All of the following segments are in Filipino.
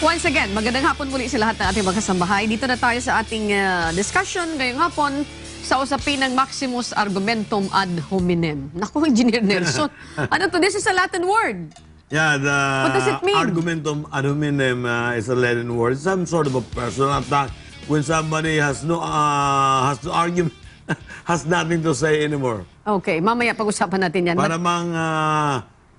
Once again, magandang hapon muli sa lahat ng ating mga kasambahay. Dito na tayo sa ating discussion ngayong hapon sa usapin ng Maximus Argumentum ad Hominem. Naku, Engineer Nelson. Ano to? This is a Latin word. Yeah, the What does it mean? Argumentum ad hominem is a Latin word. Some sort of a personal attack when somebody has no argument, has nothing to say anymore. Okay, mamaya pag-usapan natin yan. Para mang,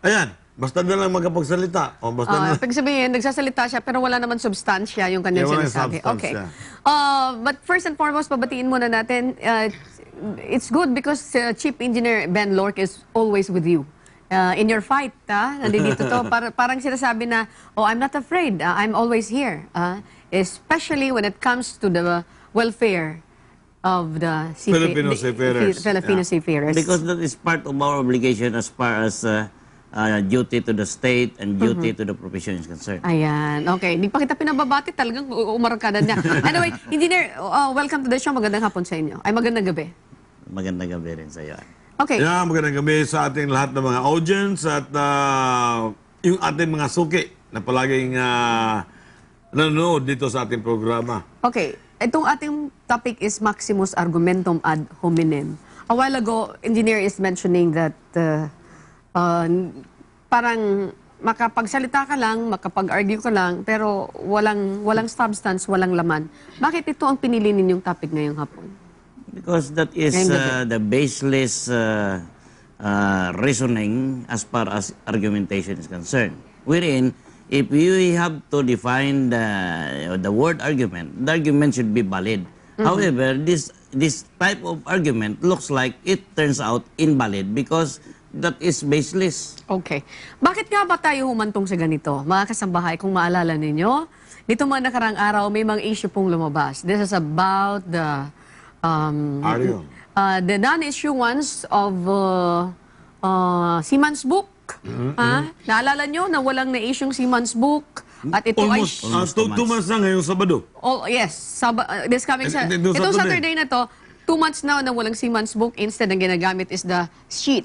ayan, basta na lang magkapagsalita. O basta na Pag sabihin, nagsasalita siya pero wala naman substansya yung kanyang walang sinasabi. Okay. substansya. But first and foremost, pabatiin muna natin, it's good because Chief Engineer Ben Lork is always with you. In your fight, nandito to, parang sinasabi na, oh, I'm not afraid, I'm always here. Especially when it comes to the welfare of the Filipino seafarers. Filipino seafarers. Because that is part of our obligation as far as duty to the state and duty to the profession is concerned. Ayan, okay. Hindi pa kita pinababati, talagang umarangkada niya. Anyway, Engineer, welcome to the show. Magandang hapon sa inyo. Ay, magandang gabi. Magandang gabi rin sa iyo. Okay. Yeah, magandang gabi sa ating lahat ng mga audience at yung ating mga suki na palaging nanonood dito sa ating programa. Okay. Itong ating topic is Maximus Argumentum ad Hominem. A while ago, Engineer is mentioning that parang makapagsalita ka lang, makapag-argue ka lang, pero walang substance, walang laman. Bakit ito ang pinili ninyong topic ngayong hapon? Because that is the baseless reasoning as far as argumentation is concerned. Wherein, if you have to define the word argument, the argument should be valid. However, this type of argument looks like it turns out invalid because that is baseless. Okay. Bakit nga ba tayo humantong sa ganito? Mga kasambahay, kung maalala ninyo, dito mga nakarang araw, may mga issue pong lumabas. This is about the the non-issuance of Seaman's Book. Naalala nyo na walang na-issue Seaman's Book? At ito Almost ay... 2 months na ngayong Sabado. Oh, yes. This coming itong Saturday na to, 2 months now na walang Seaman's Book. Instead, ang ginagamit is the sheet.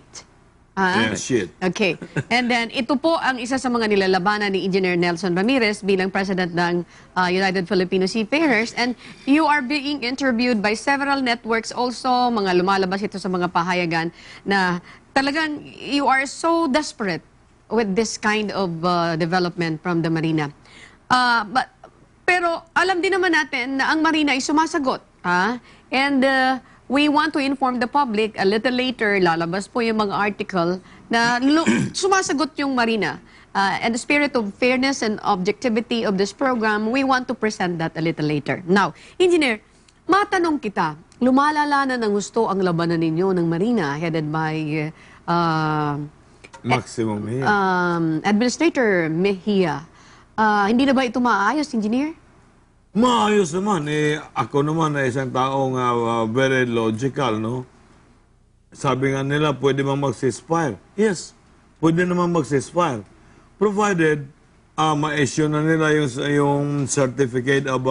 Yeah, shit. Okay. And then, ito po ang isa sa mga nilalabanan ni Engineer Nelson Ramirez bilang President ng United Filipino Seafarers. And you are being interviewed by several networks also, mga lumalabas ito sa mga pahayagan, na talagang you are so desperate with this kind of development from the Marina. Pero alam din naman natin na ang Marina ay sumasagot. And we want to inform the public, a little later, lalabas po yung mga article na sumasagot yung Marina. And the spirit of fairness and objectivity of this program, we want to present that a little later. Now, Engineer, matanong kita, lumalala na ng gusto ang labanan ninyo ng Marina headed by Maximo Mejia. Administrator Mejia. Hindi na ba ito maayos, Engineer? Maayos naman. Ako naman ay isang taong very logical, no? Sabi nga nila, pwede bang mag-ceasefire? Yes, pwede naman mag-ceasefire. Provided, ma-issue na nila yung certificate of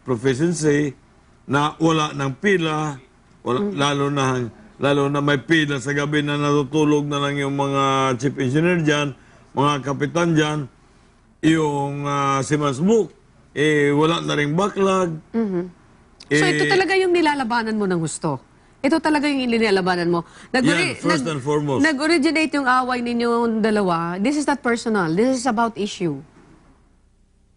proficiency na wala ng pila, lalo na may pila sa gabi na natutulog na lang yung mga chief engineer dyan, mga kapitan dyan, yung Seaman's Book. Wala na rin backlog. So ito talaga yung nilalabanan mo ng gusto. Ito talaga yung nilalabanan mo. First and foremost. Nag-originate yung away ninyong dalawa. This is not personal. This is about issue.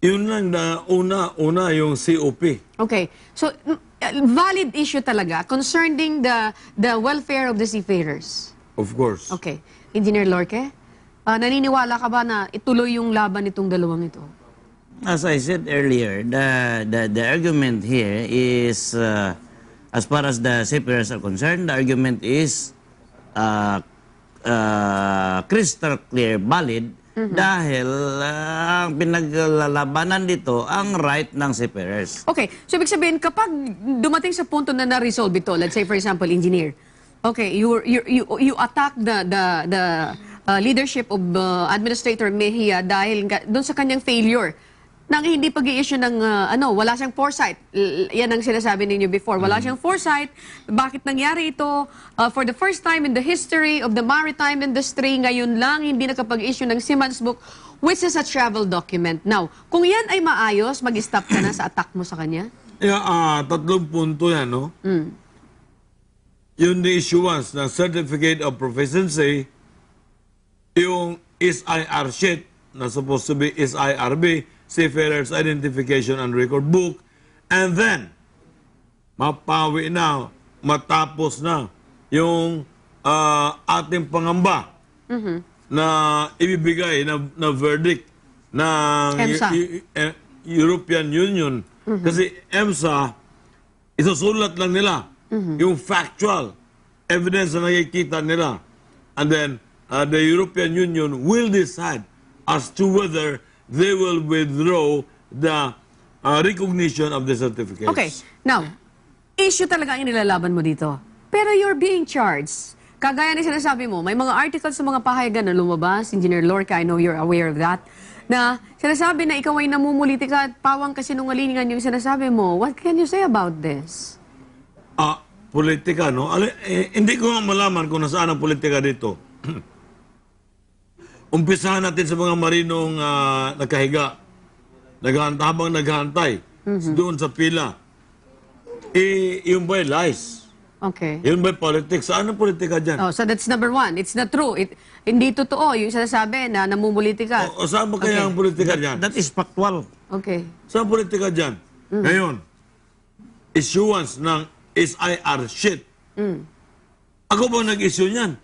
Yun lang na una yung COP. Okay. So valid issue talaga concerning the welfare of the seafarers. Of course. Okay. Engineer Lorque, naniniwala ka ba na ituloy yung laban nitong dalawang ito? As I said earlier, the argument here is, as far as the seafarers are concerned, the argument is crystal clear, valid, dahil ang pinaglalabanan dito ang right ng seafarers. Okay. So, ibig sabihin, kapag dumating sa punto na na-resolve ito, let's say, for example, Engineer, okay, you attack the leadership of Administrator Mejia dahil doon sa kanyang failure nang hindi pag-i-issue ng, wala siyang foresight. Yan ang sinasabi ninyo before. Wala siyang foresight. Bakit nangyari ito? For the first time in the history of the maritime industry, ngayon lang hindi nakapag-issue ng Seaman's Book. which is a travel document. Now, kung yan ay maayos, mag-stop ka na sa attack mo sa kanya? Yeah, 3 punto yan, no? Yung the issuance ng Certificate of Proficiency, yung SIR sheet na supposed to be SIRB, Seafarer's Identification and Record Book, and then, mapawi na, matapos na yung ating pangamba na ibibigay na verdict ng EMSA. European Union. Kasi EMSA, isusulat lang nila yung factual evidence na nakikita nila. And then, the European Union will decide as to whether they will withdraw the recognition of the certificates. Okay. Now, issue talaga ang nilalaban mo dito. Pero you're being charged. Kagaya na sinasabi mo, may mga articles sa mga pahayagan na lumabas, Engineer Lorca, I know you're aware of that, na sinasabi na ikaw ay namumulitika at pawang kasinungalingan yung sinasabi mo. What can you say about this? Politika, no? Hindi ko nga malaman kung nasaan ang politika dito. Umpisahan natin sa mga marinong nakahiga, habang naghahantay, doon sa pila. Yung ba'y lies? Okay. Yung ba'y politics? Saan ang politika dyan? Oh, so that's number one. It's not true. Hindi totoo yung sinasabi na namumulitika. O saan ba kaya ang politika dyan? That is factual. Okay. Saan politika dyan? Ngayon, issuance ng SIR sheet. Ako ba nag-issue niyan?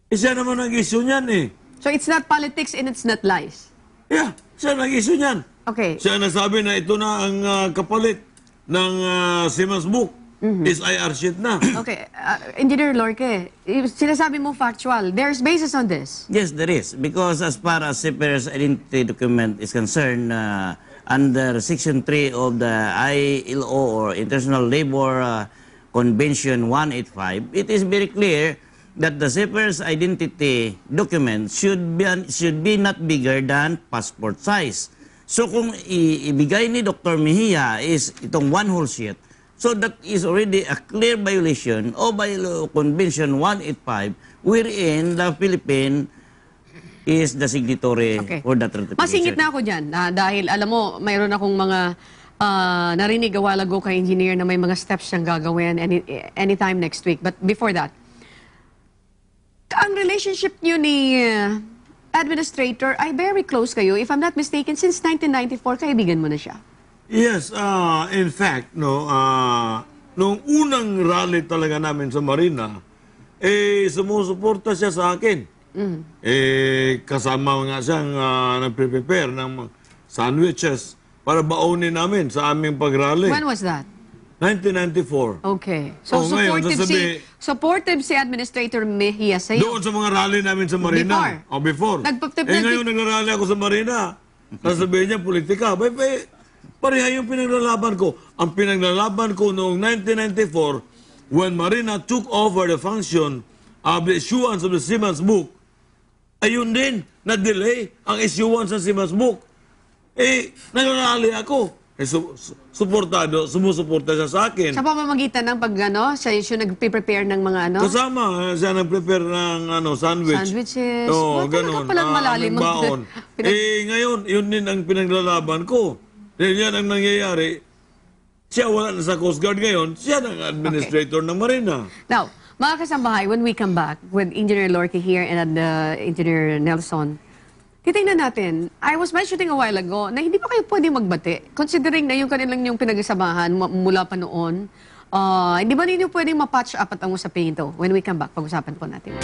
Siya naman nag-issue niyan eh. So it's not politics and it's not lies. Yeah, siya nag-issue niyan. Okay. Siya nasabi na ito na ang kapalit ng Siemens Book. SIR sheet na. Okay. Engineer Lorque, sinasabi mo factual. There's basis on this. Yes, there is. Because as far as seafarer's identity document is concerned, under Section 3 of the ILO or International Labor Convention 185, it is very clear that the seafarer's identity document should be not bigger than passport size. So kung ibigay ni Dr. Mejia is itong one whole sheet, so that is already a clear violation of ILO Convention 185 wherein the Philippines is the signatory for that ratification. Masingit na ako dyan. Dahil alam mo, mayroon akong mga narinig a while ago kay engineer na may mga steps siyang gagawin anytime next week. But before that, ang relationship niyo ni administrator ay very close kayo. If I'm not mistaken, since 1994, kaibigan mo na siya. Yes, in fact, no, nung unang rally talaga namin sa Marina, sumusuporta siya sa akin. Kasama nga siyang nagpre-prepare ng sandwiches para baunin namin sa aming pag-rally. When was that? 1994. Okay. So ngayon, supportive si Administrator Mejia sa'yo. Doon sa mga rally namin sa Marina. Before. Ngayon nagrarally ako sa Marina. Sasabihin niya, politika. Pareha yung pinaglalaban ko. Ang pinaglalaban ko noong 1994, when Marina took over the function of the issuance of the Siemens Book, ayun din, na-delay ang issuance ng Siemens Book. Nagrarally ako. Sumusuporta siya sa akin. Sa pamamagitan ng siya nag-prepare ng mga Kasama, siya nag-prepare ng sandwich. Sandwiches. Ganun. Palang malalim baon. Ngayon, yun din ang pinaglalaban ko. Dahil yan ang nangyayari. Siya wala na sa Coast Guard ngayon. Siya ang administrator ng Marina. Now, mga kasambahay, when we come back with Engineer Lorque here and Engineer Nelson, titingnan natin, I was mentioning a while ago na hindi pa kayo pwede magbati. Considering na yung kanilang yung pinag-asabahan mula pa noon, hindi ba ninyo pwedeng ma-patch up at ang usapin ito? When we come back, pag-usapan po natin.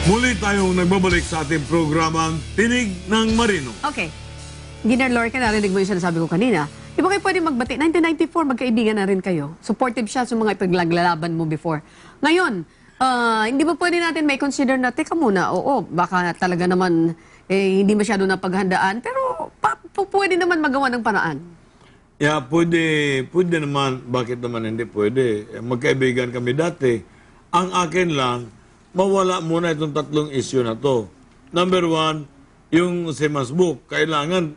Muli tayong nagbabalik sa ating programang Tinig ng Marino. Okay. Engineer Lorque, narinig mo yung sinasabi ko kanina. Di ba kayo pwede magbati? 1994, magkaibigan na rin kayo. Supportive siya sa mga ipaglalaban mo before. Ngayon, hindi ba pwede natin may consider na, teka muna, baka talaga naman hindi masyado na paghandaan, pero pwede naman magawa ng paraan. Yeah, pwede naman. Bakit naman hindi pwede? Magkaibigan kami dati. Ang akin lang, mawala muna itong tatlong issue na to. Number one, yung seaman's book, kailangan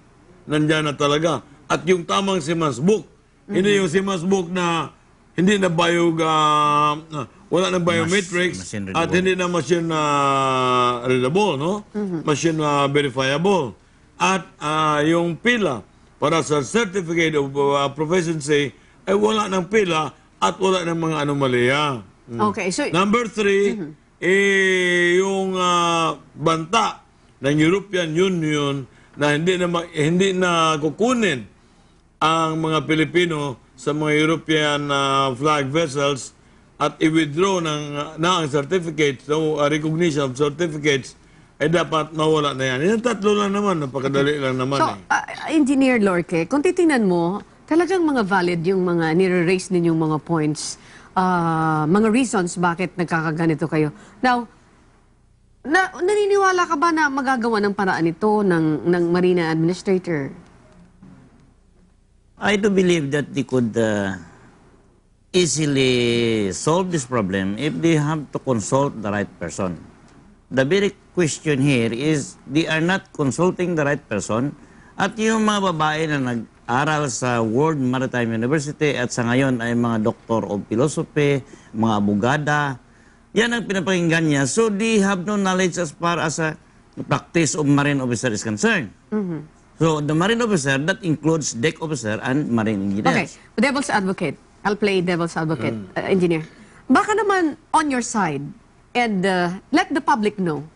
nandyan na talaga. At yung tamang seaman's book, hindi yung seaman's book na hindi na wala na biometrics machine at readable. hindi na machine readable, no? Machine verifiable. At yung pila para sa certificate of proficiency ay wala ng pila at wala ng mga anomalya. Okay, so Number 3, yung banta ng European Union na hindi na kukunin ang mga Pilipino sa mga European flag vessels at i-withdraw na ang certificates, no, recognition of certificates, ay dapat mawala na yan. Yung tatlo lang naman, napakadali lang naman. So, Engineer Lorque, kung titingnan mo, talagang mga valid yung mga nire-raise ninyong mga points, mga reasons bakit nagkakaganito kayo. Now, naniniwala ka ba na magagawa ng paraan ito ng Marina Administrator? I do believe that they could easily solve this problem if they have to consult the right person. The very question here is they are not consulting the right person at yung mga babae na nag-aral sa World Maritime University at sa ngayon ay mga Doctor of Philosophy, mga abogada, yan ang pinapakinggan niya. So they have no knowledge as far as a practice of marine officer is concerned. So the marine officer, that includes deck officer and marine Okay, engineers. devil's advocate. I'll play devil's advocate, Engineer. Baka naman on your side and let the public know.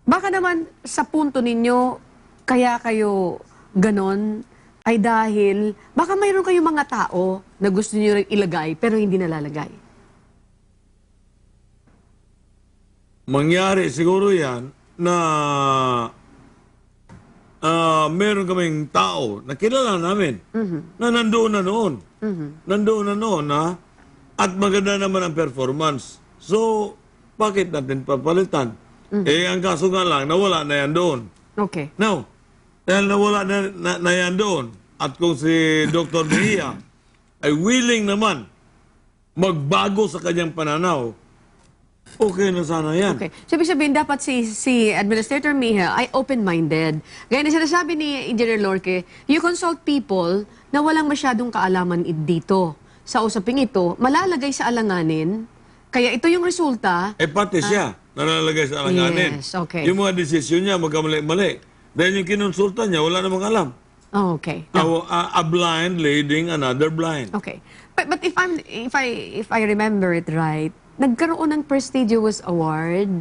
Baka naman sa punto ninyo, kaya kayo ganon, ay dahil baka mayroon kayong mga tao na gusto niyo rin ilagay pero hindi nalalagay. Mangyari siguro yan na meron kaming tao na kilala namin na nandoon na noon. Nandoon na noon, ha? At maganda naman ang performance. So, bakit natin papalitan? Ang kaso nga lang, nawala na yan doon. Okay. Now, dahil nawala na yan doon, at kung si Dr. Mejia ay willing naman magbago sa kanyang pananaw, okay na sana yan. Okay. So, ibig sabihin, dapat si Administrator Mejia ay open-minded. Gaya na sinasabi ni Engineer Lorque, you consult people na walang masyadong kaalaman dito. Sa usaping ito, malalagay sa alanganin, kaya ito yung resulta. Pati siya, nalalagay sa alanganin. Yes, okay. Yung mga desisyon niya, magkamali-mali. Dahil yung kinonsulta niya, wala namang alam. Oh, okay. A blind leading another blind. Okay. But if I remember it right, nagkaroon ng prestigious award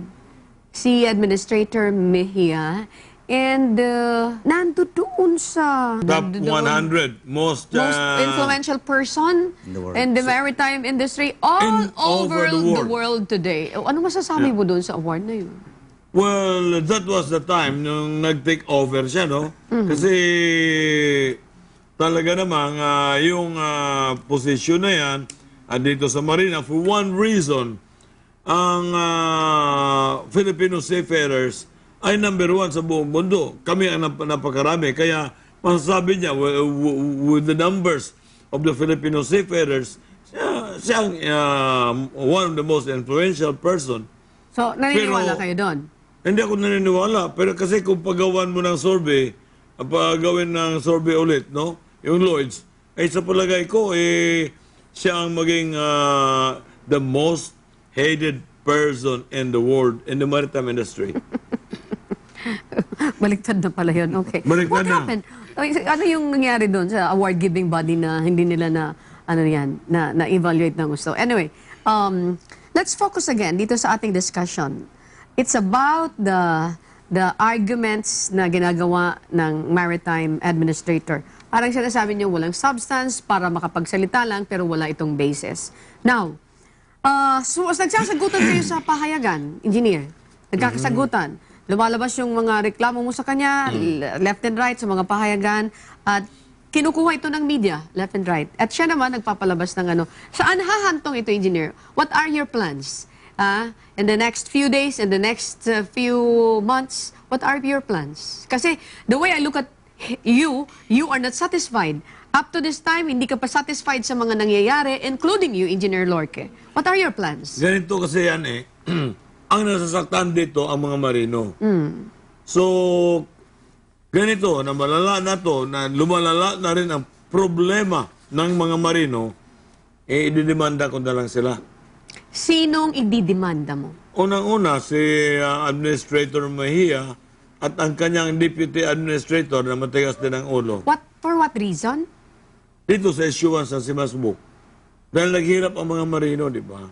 si Administrator Mejia and nandoon sa Top 100 most influential person in the world. in the maritime industry all over the world today. Ano masasabi mo doon sa award na yun? Well, that was the time nung nag-take over siya, no? Kasi talaga namang yung posisyon na yan dito sa Marina, for one reason, ang Filipino seafarers ay number 1 sa buong mundo. Kami ang napakarami. Kaya masasabi niya, with the numbers of the Filipino seafarers, siya ang one of the most influential person. So, naniniwala kayo doon? Hindi ako naniniwala. Pero kasi kung paggawan mo ng survey, pagawin ng survey ulit, no? Yung Lloyds, ay sa palagay ko, siya ang maging the most hated person in the world, in the maritime industry. Baliktad na pala yun. Okay. Baliktad What na. happened? Ano yung nangyari doon sa award-giving body na hindi nila na evaluate ng gusto? Anyway, let's focus again dito sa ating discussion. It's about the arguments na ginagawa ng maritime administrator. Parang sinasabi niyo walang substance para makapagsalita lang pero wala itong basis. Now, so nagsasagutan kayo sa pahayagan, engineer. Nagkakasagutan. Lumalabas yung mga reklamo mo sa kanya, left and right, sa mga pahayagan, at kinukuha ito ng media, left and right. At siya naman nagpapalabas ng ano. Saan hahantong ito, engineer? What are your plans? In the next few days, in the next few months, what are your plans? Kasi the way I look at you are not satisfied. Up to this time, hindi ka pa satisfied sa mga nangyayari, including you, Engineer Lorque. What are your plans? Ganito kasi yan ang nasasaktan dito ang mga marino. So, ganito, na malala na to, na lumalala na rin ang problema ng mga marino, ididemanda ko na lang sila. Sinong ididemanda mo? Unang-una, si Administrator Mejia at ang kanyang Deputy Administrator na matigas din ang ulo. For what reason? Dito sa issuance ng Simasbook. Dahil naghirap ang mga marino, di ba?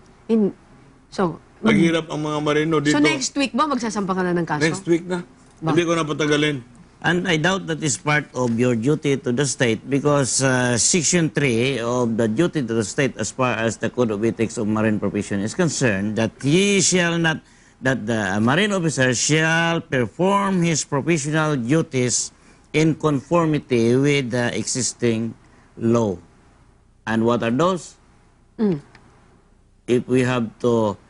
Naghirap ang mga marino dito. So next week ba magsasampa ka na ng kaso? Next week na. Hindi ko na patagalin. And I doubt that is part of your duty to the state because Section 3 of the duty to the state as far as the Code of Ethics of Marine Profession is concerned, that the marine officer shall perform his professional duties in conformity with the existing law. And what are those? If we have to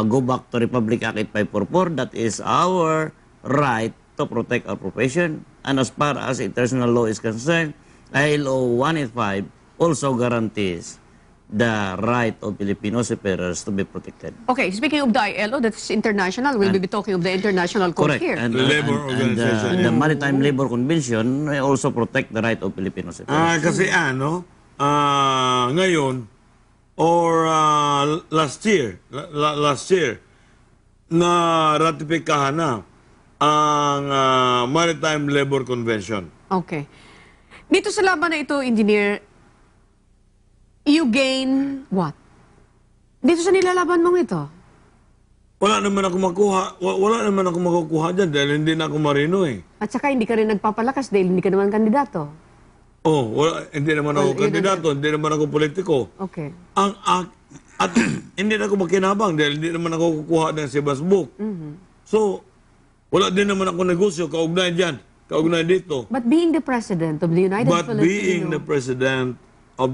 go back to Republic Act 8544, that is our right to protect our profession. And as far as international law is concerned, ILO 185 also guarantees the right of Filipino seafarers to be protected. Okay, speaking of the ILO, that's international. We'll be talking of the international code Correct. here. And, The labor organization. the Maritime Labor Convention also protect the right of Filipino seafarers. Kasi ngayon, or last year, na ratifikahan na ang Maritime Labor Convention. Okay. Dito sa laban na ito, engineer, you gain what? Dito sa nilalaban mong ito? Wala naman ako makukuha dyan dahil hindi na ako marino eh. At saka hindi ka rin nagpapalakas dahil hindi ka naman kandidato. Hindi naman ako kandidato, hindi naman ako politiko. Okay. At hindi na ako makinabang dahil hindi naman ako kukuha ng Simasbook. So, wala din naman ako negosyo, kaugnay dyan, kaugnay dito. But being the president of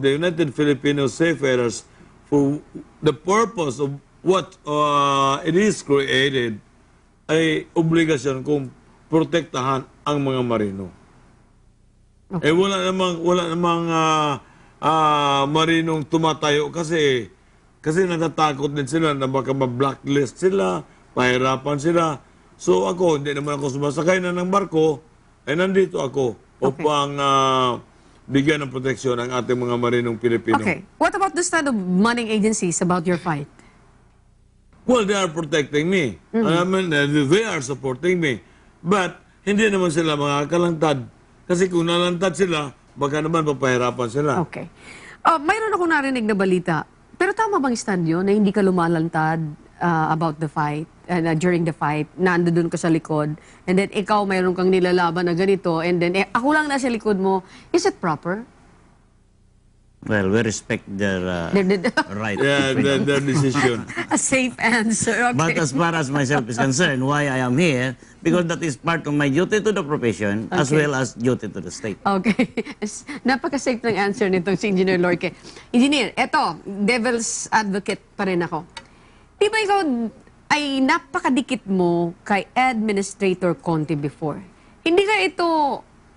the United Filipino Seafarers, for the purpose of what it is created, ay obligasyon kong protektahan ang mga marino. Okay. Wala namang marinong tumatayo kasi natatakot din sila na baka ma-blacklist sila, pahirapan sila. So ako, hindi naman ako sumasakay na ng barko, ay nandito ako upang bigyan ng proteksyon ang ating mga marinong Pilipino. Okay. What about the stand of money agencies about your fight? Well, they are protecting me. I mean, they are supporting me. But hindi naman sila makakalantad. Kasi kung nalantad sila, baka naman papahirapan sila. Okay. Mayroon akong narinig na balita. Pero tama bang stand yun na hindi ka lumalantad about the fight, during the fight, nandoon ka sa likod, and then ikaw mayroon kang nilalaban na ganito, and then ako lang nasa likod mo, is it proper? Well, we respect their right. Yeah, their decision. A safe answer, okay. But as far as myself is concerned, why I am here, because that is part of my duty to the profession as well as duty to the state. Okay. Napaka-safe ng answer nitong si Engineer Lorque. Engineer, eto, devil's advocate pa rin ako. Di ba ikaw ay napakadikit mo kay Administrator Conte before? Hindi ka ito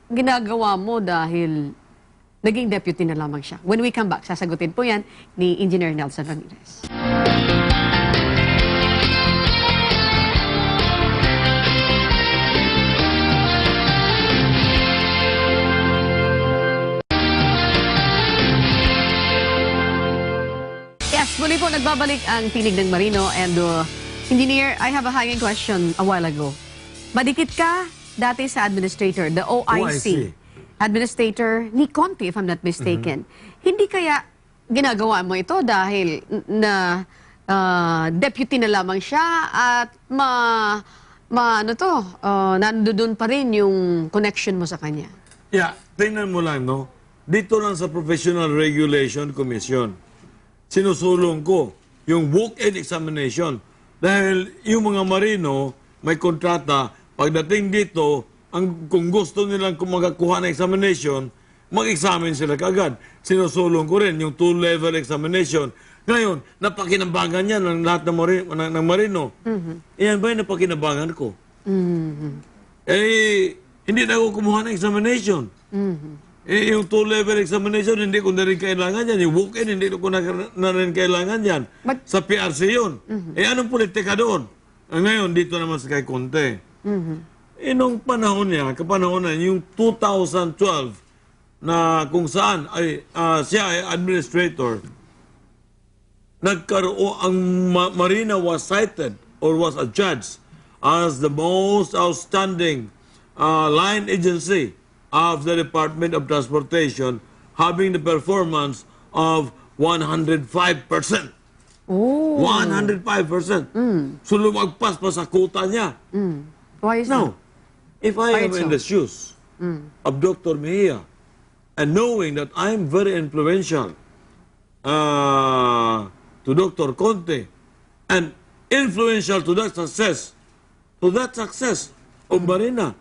ginagawa mo dahil naging deputy na lamang siya. When we come back, sasagutin po yan ni Engineer Nelson Ramirez. Yes, muli po nagbabalik ang Tinig ng Marino. And Engineer, I have a hanging question a while ago. Madikit ka dati sa administrator, the OIC. Administrator ni Conte, if I'm not mistaken. Hindi kaya ginagawa mo ito dahil na deputy na lamang siya at nandoon pa rin yung connection mo sa kanya? Yeah, tingnan mo lang, no? Dito lang sa Professional Regulation Commission, sinusulong ko yung walk-in examination. Dahil yung mga marino, may kontrata, pagdating dito, kung gusto nilang kumagakuha ng examination, mag-examine sila kaagad. Sinusulong ko rin yung 2-level examination. Ngayon, napakinabangan yan ng lahat ng marino. Iyan ba yung napakinabangan ko? Hindi na ako kumuha ng examination. Yung 2-level examination, hindi ko na rin kailangan yan. Yung walk-in, hindi ko na rin kailangan yan. Sa PRC yun. Anong politika doon? Ngayon, dito naman sa kay Conte. Inong panahon niya, kapanahon na, yung 2012, na kung saan ay siya ay administrator, nagkaroon, ang Marina was cited or was adjudged as the most outstanding line agency of the Department of Transportation, having the performance of 105%. Oh. 105%. So lumagpas pa sa quota niya. Why is Now, if I am so? in the shoes of Dr. Mejia, and knowing that I'm very influential to Dr. Conte, and influential to that success of Marina,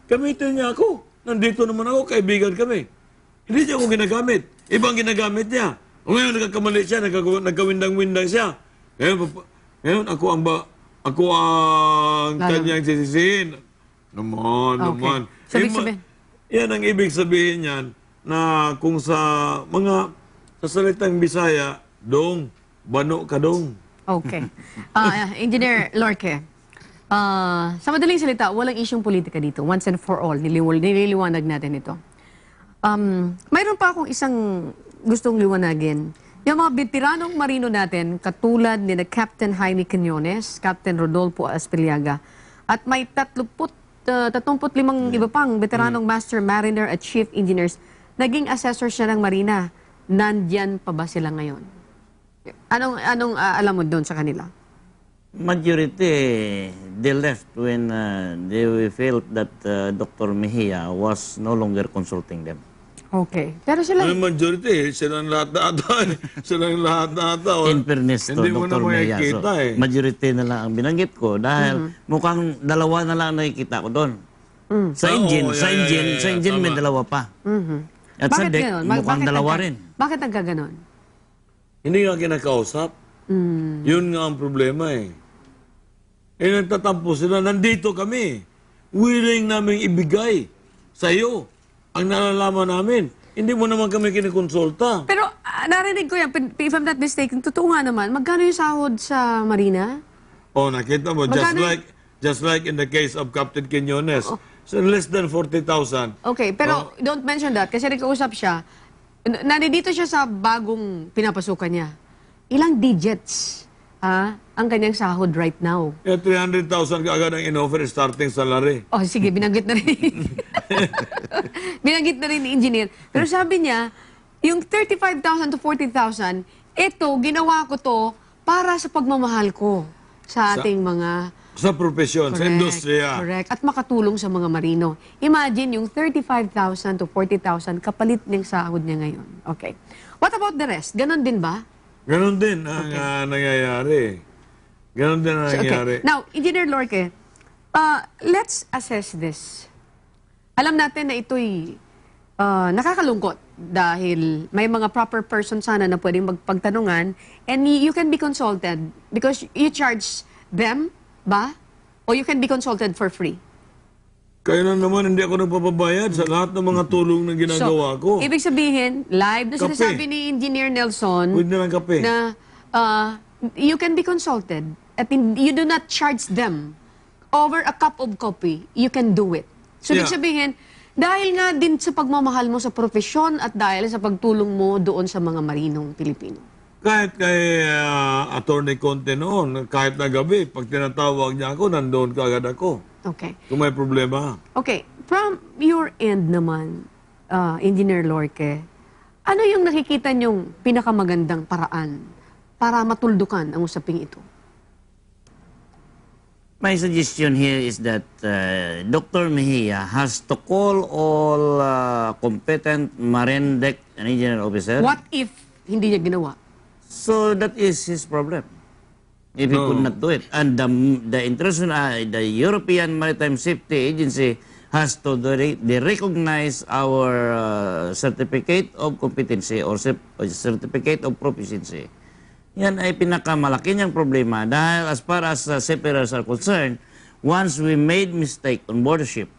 gamitin niya ako. Nandito naman ako, kaibigan kami. Hindi niya ako ginagamit. Ibang ginagamit niya. Ngayon, nagkakamali siya, nagkawindang-windang siya. Ngayon, ako ang kanyang sisisihin. Naman. So, ibig sabihin? Yan ang ibig sabihin niyan, na kung sa salitang Bisaya, dong, bano ka dong. Okay. Engineer Lorque, sa madaling salita, walang isyong politika dito. Once and for all, nililiwanag natin ito. Mayroon pa akong isang gustong liwanagin. Yung mga veteranong marino natin, katulad ni na Captain Jaime Quiñones, Captain Rodolfo Aspiliaga, at may 35 iba pang veteranong Master Mariner at Chief Engineers, naging assessor siya ng Marina. Nandyan pa ba sila ngayon? Anong alam mo doon sa kanila? Majority, they left when they felt that Dr. Mejia was no longer consulting them. Okay. Pero sila... Ang majority, silang lahat na ata. Silang lahat na ata. In fairness to Hindi mo na Dr. Mejia, makikita majority na lang ang binanggit ko dahil mukhang dalawa na lang nakikita ko doon. Sa engine, sa engine may dalawa pa. At sa Bakit deck, ganon? mukhang dalawa rin. Bakit nagkaganon? Hindi nga kinakausap. Yun nga ang problema eh. Nagtatampo sila. Nandito kami. Willing namin ibigay sa iyo ang nalalaman namin. Hindi mo naman kami kinikonsulta. Pero narinig ko yan, if I'm not mistaken, totoo nga naman, magkano yung sahod sa Marina? Oh, nakita mo, just like in the case of Captain Quiñones. So less than 40,000. Okay, pero don't mention that kasi nagkausap siya. Nandito siya sa bagong pinapasukan niya. Ilang digits ang kanyang sahod right now? 300,000 kaagad ang in-offer starting salary. Oh, sige, binanggit na rin. Binanggit na rin ni engineer. Pero sabi niya, yung 35,000 to 40,000, ito, ginawa ko to para sa pagmamahal ko sa ating mga... Sa profesyon, sa industriya. Correct. At makatulong sa mga marino. Imagine yung 35,000 to 40,000 kapalit ng sahod niya ngayon. Okay. What about the rest? Ganon din ba? Ganon din ang nangyayari. Ganon din ang nangyayari. Okay. Now, Engineer Lorque, let's assess this. Alam natin na ito'y nakakalungkot dahil may mga proper person sana na pwedeng magpagtanungan and you can be consulted because you charge them ba? O you can be consulted for free? Kaya na naman hindi ako nagpapabayad sa lahat ng mga tulong na ginagawa ko. Ibig sabihin, live na sinasabi ni Engineer Nelson Pwede na lang kape. na you can be consulted at you do not charge them over a cup of coffee, you can do it. So, ibig sabihin, dahil nga din sa pagmamahal mo sa profesyon at dahil sa pagtulong mo doon sa mga marinong Pilipino. Kahit kay Attorney Conte noon, kahit na gabi, pag tinatawag niya ako, nandoon kaagad ako. Okay. Kung may problema. Okay. From your end naman, Engineer Lorque, ano yung nakikita niyong pinakamagandang paraan para matuldukan ang usaping ito? My suggestion here is that Dr. Mejia has to call all competent marine deck and engineer officers. What if hindi niya ginawa? So that is his problem. If he could not do it. And the international, the European Maritime Safety Agency has to recognize our certificate of competency or certificate of proficiency. Yan ay pinakamalaki niyang problema dahil as far as seafarers are concerned, once we made mistake on board the ship,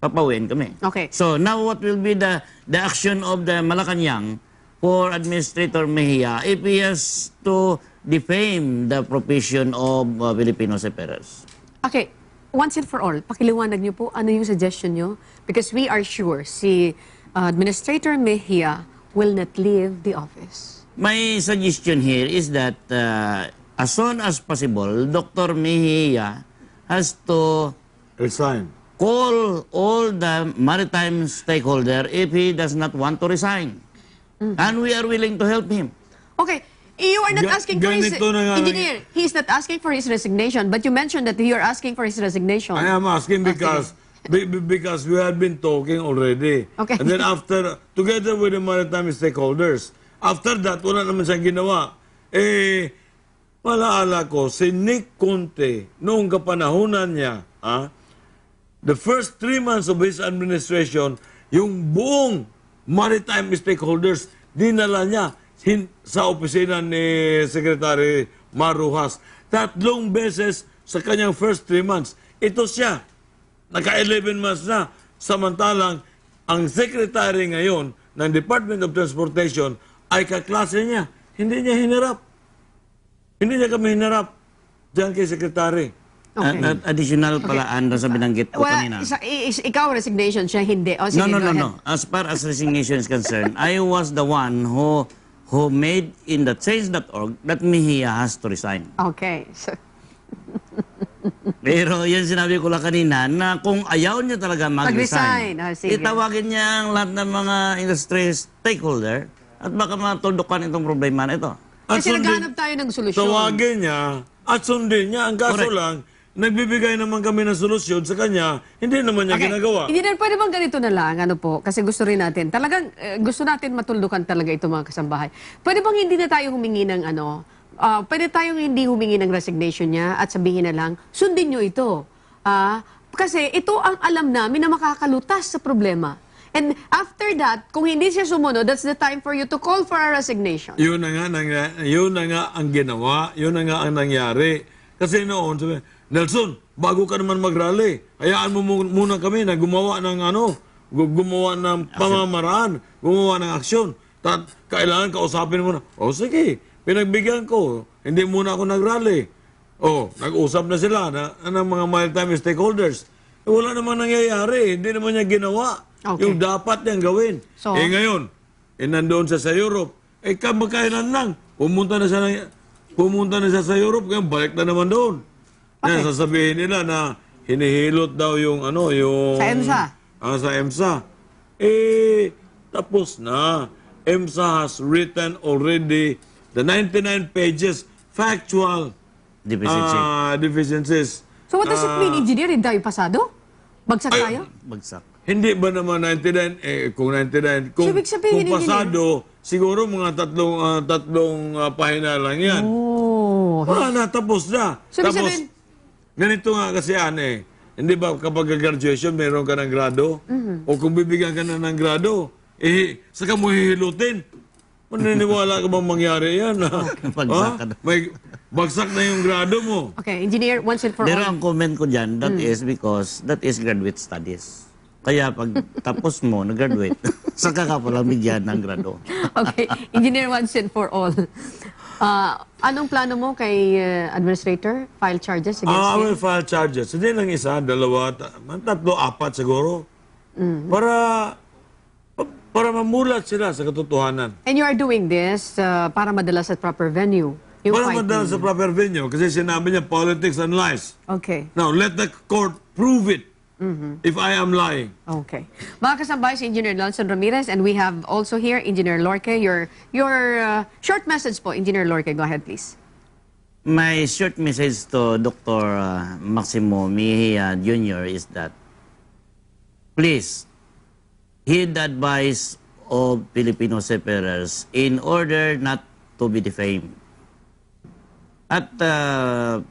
papawin kami. Okay. So now what will be the action of the Malacanang for Administrator Mejia if he has to defame the profession of Filipino seafarers? Okay. once and for all, pakiliwanag niyo po ano yung suggestion niyo because we are sure si Administrator Mejia will not leave the office. My suggestion here is that as soon as possible, Dr. Mejia has to Resign. call all the maritime stakeholder if he does not want to resign. And we are willing to help him. Okay, you are not asking for his... Ganito na nga- Engineer, he's not asking for his resignation, but you mentioned that you are asking for his resignation. I am asking because because we have been talking already. Okay. And then after, together with the maritime stakeholders, after that, wala naman siyang ginawa. Malaala ko, si Nick Conte, noong kapanahunan niya, the first 3 months of his administration, yung buong maritime stakeholders, dinala niya sa opisina ni Secretary Marujas. 3 beses sa kanyang first 3 months. Ito siya, naka-11 months na. Samantalang, ang secretary ngayon ng Department of Transportation ay kaklase niya. Hindi niya hinarap. Hindi niya kami hinarap diyan kay Secretary. Okay. Additional pala, Andra, sa binanggit ko kanina. Ikaw resignation, siya hindi. O, sige, go ahead. No. As far as resignation is concerned, I was the one who made in the change.org that Mejia has to resign. Okay. So, Pero yan sinabi ko lang kanina na kung ayaw niya talaga mag-resign, Sige. itawagin niya ang lahat ng mga industry stakeholder at baka matuldukan itong problema na ito. kasi naghanap tayo ng solusyon. Tawagin niya at sundin niya. Ang kaso Correct. lang, nagbibigay naman kami ng solusyon sa kanya, hindi naman niya ginagawa. Hindi na pwede bang ganito na lang, ano po, kasi gusto rin natin, talagang gusto natin matuldukan talaga ito mga kasambahay. Pwede bang hindi na tayo humingi ng pwede tayong hindi humingi ng resignation niya at sabihin na lang, sundin niyo ito. Kasi ito ang alam namin na makakalutas sa problema. And after that, kung hindi siya sumunod, that's the time for you to call for a resignation. Yun na nga ang ginawa, yun na nga ang nangyari. Kasi noon, sabi, Nelson, bago ka naman mag-rally, hayaan mo muna kami na gumawa ng gumawa ng pamamaraan, gumawa ng aksyon. Kailangan kausapin mo na, sige, pinagbigyan ko, hindi muna ako nag-rally. Nag-usap na sila ng mga maritime stakeholders. Wala namang nangyayari, hindi naman niya ginawa. Okay. Yung dapat niyang gawin. So, Ngayon, nandoon siya sa Europe. Magkailan lang. Pumunta na siya sa Europe, ngayon balik na naman doon. Okay. Sasabihin nila na hinihilot daw yung sa EMSA. Sa EMSA. Tapos na. EMSA has written already the 99 pages factual deficiencies. So what does it mean, engineer? Hindi tayo pasado? Bagsak tayo? Bagsak. Hindi ba naman 99? Kung 99, kung ibig sabihin, pasado, siguro mga tatlong pahina lang yan. Wala na, tapos na. So, ibig Tapos, sabihin- ganito nga kasi hindi ba kapag graduation, meron ka ng grado? O kung bibigyan ka na ng grado, saka mo hihilutin. Maniniwala ka bang mangyari yan? Bagsak ka na. May bagsak na yung grado mo. Okay, engineer, once and for Pero all. ang comment ko dyan, that is because that is graduate studies. Kaya pag tapos mo, nag-graduate, saka ka palang bigyan ng grado. Okay, engineer, once and for all. Anong plano mo kay administrator? File charges against I him? will file charges. Hindi lang isa, dalawa, tatlo, apat siguro. Para mamulat sila sa katotohanan. And you are doing this para madala sa proper venue. Yung Para fight madala ninyo. sa proper venue. Kasi sinabi niya, politics and lies. Okay. Now, let the court prove it if I am lying. Okay. Mga kasambay si Engineer Nelson Ramirez, and we have also here Engineer Lorque. Your short message po, Engineer Lorque. Go ahead, please. My short message to Dr. Maximo Mejia Jr. is that please heed the advice of Filipino seafarers in order not to be defamed. At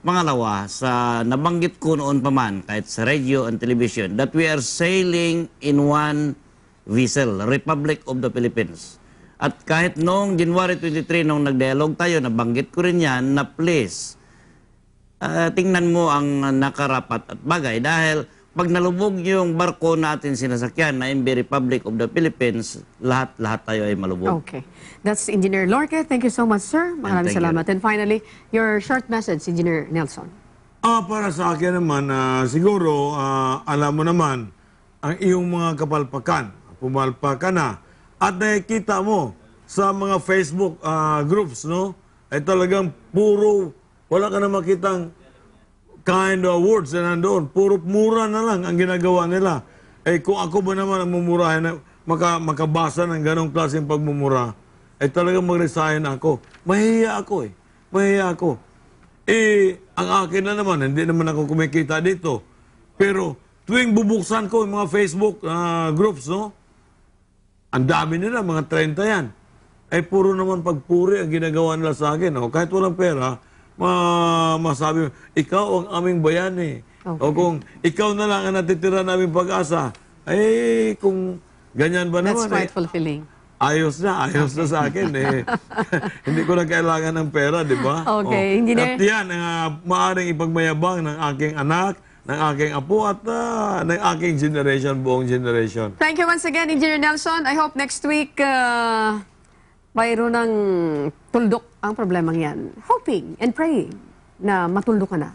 pangalawa, sa nabanggit ko noon pa man, kahit sa radio and television, that we are sailing in one vessel, Republic of the Philippines. At kahit noong January 23, nung nag-dialogue tayo, nabanggit ko rin yan na please, tingnan mo ang nakarapat at bagay. Dahil pag nalubog yung barko natin sinasakyan na MB Republic of the Philippines, lahat tayo ay malubog. Okay. That's Engineer Lorque. Thank you so much, sir. Maraming thank you. salamat. And finally, your short message, Engineer Nelson. Para sa akin naman, siguro, alam mo naman, ang iyong mga kapalpakan, pumalpa ka na, at nakikita mo sa mga Facebook groups, no? Ay talagang puro, wala ka na makitang kind of words na nandoon. Puro mura na lang ang ginagawa nila. Eh kung ako ba naman ang mumurahin, makabasa ng ganong klaseng pagmumura, ay talagang mag-resign ako. Mahihiya ako eh. Mahihiya ako. Ang akin na naman, hindi naman ako kumikita dito. Pero tuwing bubuksan ko yung mga Facebook groups, no? Ang dami nila, mga 30 yan. Ay puro naman pagpuri ang ginagawa nila sa akin. No? Kahit walang pera, masabi mo, ikaw ang aming bayani. Okay. O kung ikaw na lang ang natitira naming pag-asa, ay kung ganyan ba That's naman. quite fulfilling. Ayos na sa akin. Hindi ko na kailangan ng pera, di ba? Okay, Engineer. At yan, maaaring ipagmayabang ng aking anak, ng aking apo, at ng aking generation, buong generation. Thank you once again, Engineer Nelson. I hope next week, mayroon ng tuldok ang problemang yan. Hoping and praying na matuldok ka na.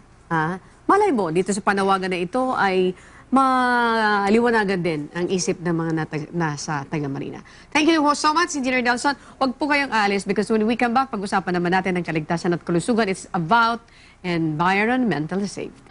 Malay mo, dito sa panawagan na ito ay maliwanagan din ang isip ng mga nasa taga-Marina. Thank you so much, Engineer Nelson. Huwag po kayong alis because when we come back, pag-usapan naman natin ang kaligtasan at kalusugan. It's about environmental safety.